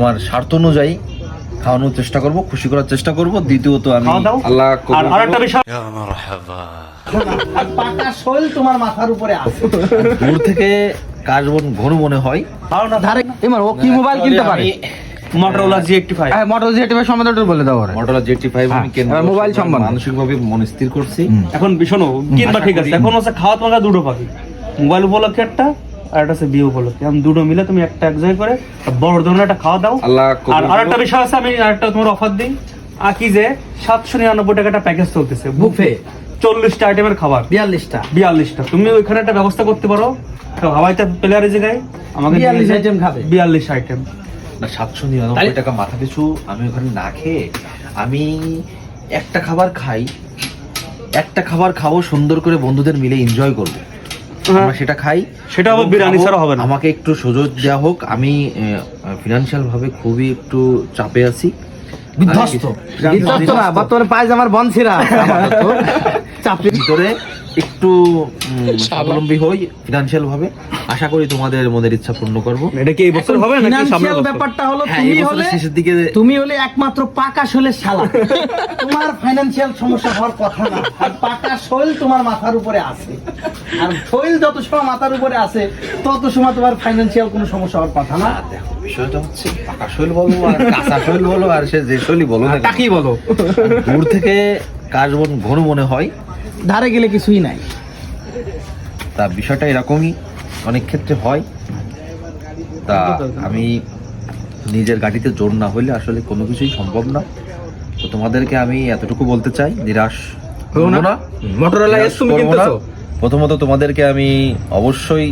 আমার স্বার্থ অনুযায়ী খাওয়ানোর চেষ্টা করব, খুশি করার চেষ্টা করব। দ্বিতীয়ত আমি আল্লাহ আর আরেকটা বিষয়, পাকা শৈল তোমার মাথার উপরে আছে। দূর থেকে কাশবন ঘন মনে হয়। ধারে এবার ও কি মোবাইল কিনতে পারে? Motorola Z85 হ্যাঁ, Motorola Z85 সম্বন্ধে একটু বলে দাও ওরে। Motorola Z85 আমি কেন মোবাইল সম্বন্ধে মানসিকভাবে মন স্থির করছি। এখন শোনো, কিনবা ঠিক আছে, এখন হচ্ছে খাওয়া তোমাকে দুটো পাখি, মোবাইল উপলক্ষে একটা আর একটা হচ্ছে বিয়ে উপলক্ষে। আমি দুটো মিলে তুমি একটা এনজয় করে বড় ধরনের একটা খাওয়া দাও। আল্লাহ আর আরেকটা বিষয় আছে, আমি আরেকটা তোমার অফার দিই, আর কি যে 799 টাকা একটা প্যাকেজ চলতেছে বুফে, 40টা আইটেমের খাবার, 42টা। তুমি ওইখানে একটা ব্যবস্থা করতে পারো, হাওয়াইতে প্লেয়ারের জায়গায় আমাকে 42 আইটেম খাবে, 42 আইটেম না 799 টাকা মাথা পিছু। আমি ওখানে না খেয়ে আমি একটা খাবার খাই, একটা খাবার খাবো, সুন্দর করে বন্ধুদের মিলে এনজয় করব। আমরা সেটা খাই, সেটা হবে বিরিয়ানি ছাড়া হবে না। আমাকে একটু সুযোগ দেওয়া হোক। আমি ফিনান্সিয়াল ভাবে খুবই একটু চাপে আছি, বিধ্বস্ত না, বর্তমানে পায়জামার বনছিরা চাপের ভিতরে একটু স্বাবলম্বী হই ফিনান্সিয়াল ভাবে। আশা করি তোমাদের মনের ইচ্ছা পূর্ণ করব। এটা কি এই বছর হবে নাকি সামনের ফিনান্সিয়াল বছর? ব্যাপারটা হলো হ্যাঁ, তুমি এই হলে বছরের শেষের দিকে তুমি হলে একমাত্র পাকা শৈলের শালা। তোমার ফাইনান্সিয়াল সমস্যা হওয়ার কথা না, আর পাকা শৈল তোমার মাথার উপরে আছে। আর শৈল যত সময় মাথার উপরে আছে তত সময় তোমার ফাইনান্সিয়াল কোনো সমস্যা হওয়ার কথা না। দেখো, বিষয়টা হচ্ছে পাকা শৈল বলো আর কাঁচা শৈল বলো আর সে যে শৈলই বলো না কেন, তাকেই বলো, দূর থেকে কাশবন ঘন মনে হয়, ধারে গেলে কিছুই নাই। তা বিষয়টা এরকমই অনেক ক্ষেত্রে হয়। তা আমি নিজের গাড়িতে জোর না হইলে আসলে কোনো কিছুই সম্ভব না। তো তোমাদেরকে আমি এতটুকু বলতে চাই, নিরাশ হবো না। Motorola নিরাশ তুমি করবো না। কিনতেছো? প্রথমত তোমাদেরকে আমি অবশ্যই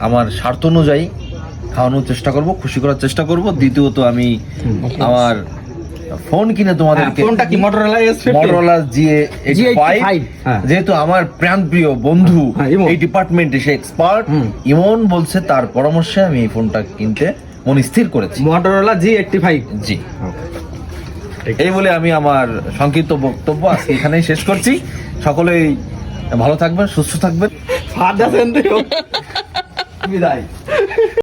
আমার স্বার্থ অনুযায়ী খাওয়ানোর চেষ্টা করব, খুশি করার চেষ্টা করব। দ্বিতীয়ত আমি আমার ফোন কিনে তোমাদেরকে, ফোনটা কি Motorola S50? Motorola G85, হ্যাঁ। যেহেতু আমার প্রাণপ্রিয় বন্ধু হ্যাঁ, ইমন। এই ডিপার্টমেন্টে সে এক্সপার্ট, ইমন বলছে, তার পরামর্শে আমি এই ফোনটা কিনতে মন স্থির করেছি। Motorola G85 জি, এই বলে আমি আমার সংক্ষিপ্ত বক্তব্য আজকে এখানেই শেষ করছি। সকলেই ভালো থাকবেন, সুস্থ থাকবেন। বিদায়।